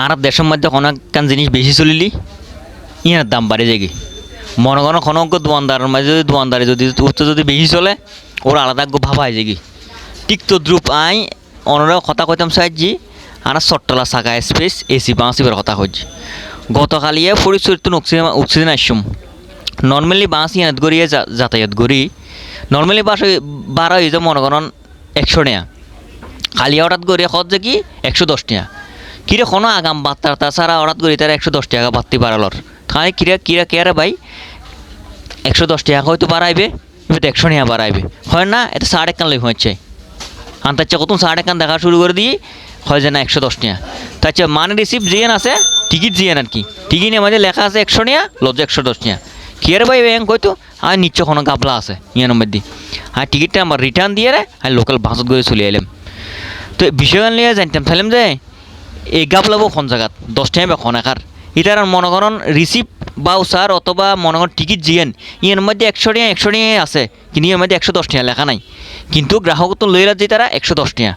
আর দেশের মধ্যে কোনো একখান জিনিস বেশি চলিলি ইয়ার দাম বাড়ে যায়। মনে করো কোনো দোয়ানদারের মাঝে যদি দোয়ানদারি যদি উচ্চ যদি বেশি চলে ওরা আলাদা ভাবা হয়ে যায়। ঠিক তো দ্রুপ আই অনরা কথা কইতাম সাহায্যি আর চট্টলা চাকা স্পেস এসি বাঁচিবার কথা হচ্ছে গতকালিয়ে পরিচরিত অক্সিজেন আসম নর্মালি বাস ইয়াত গড়িয়ে যাতায়াত করি নর্মালি বাস বারো হয়ে মনে করেন 100 টাকা কালিয়া হঠাৎ গড়িয়ে খত যে কি 110 টাকা কিরে কোনো আগাম বার্তা তাছাড়া হঠাৎ করি তারা 110 টাকা বাড়তি বাড়ালর তাই কিরা কেয়ারে ভাই 110 টাকা হয়তো বাড়াইবে এবার 100 টাকা বাড়াইবে হয় না এটা 1.5 লই হচ্ছে আন্তার চেয়ে কত 1.5 দেখা শুরু করে দিয়ে হয় যে না 110 টাকা তার চেয়ে মানে রিসিপ্ট জিয়েন আছে টিকিট জিয়েন আর কি টিকিটের মাঝে লেখা আছে 100 টাকা লজ্জা 110 টাকা কিয়ারে ভাই ব্যাংক হয়তো আর নিশ্চয় কোনো গাবলা আছে ইয়ার নম্বর দিয়ে আর টিকিটটা আমার রিটার্ন দিয়ে রে আর লোকাল বাসত করে চলে এলাম তো বিষয়গান নিয়ে জানতাম তাহলাম যে এই গাবলাবো কোন জায়গাত 10 টাকা বা কোন আকার এটার মনে করেন রিসিপ্ট বাউচার অথবা মনে করেন টিকিট জিয়েন ইয়ার মধ্যে 100 টাকা আছে কিন্তু এর মধ্যে 110 টাকা লেখা নাই কিন্তু গ্রাহক তো লইরা যে তারা 110 টাকা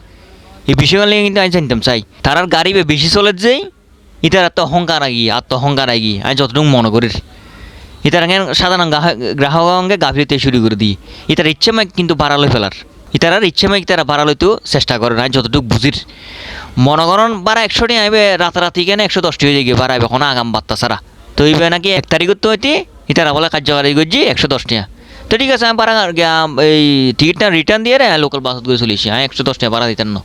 এই বিষয়গুলো নিয়ে কিন্তু আমি জানতাম চাই তারার গাড়ি বেশি চলে যেই এটার এত অহংকার আগি আমি যতটুকু মনে করি এটার সাধারণ গ্রাহককে গাফিলতে শুরু করে দিই এটার ইচ্ছে মাইক কিন্তু বাড়ালো ফেলার এটার ইচ্ছে মাইক তারা বাড়ালইতেও চেষ্টা করে না যতটুকু বুঝির মনে করেন বারা 100 টাকা আইবে রাতারাতি কেন 110 টাকা হয়ে গিয়ে বাড়াইবে কোনো আগাম বার্তা ছাড়া তো এইবে নাকি 1 তারিখ তো হইতে এটারা বলে কার্যকারী করছি 110 টাকা তো ঠিক আছে আমি পারা এই টিকিটটা রিটার্ন দিয়ে রে লোকাল বাসত করে চলেছি হ্যাঁ 110 টাকা ভাড়া দিতেন না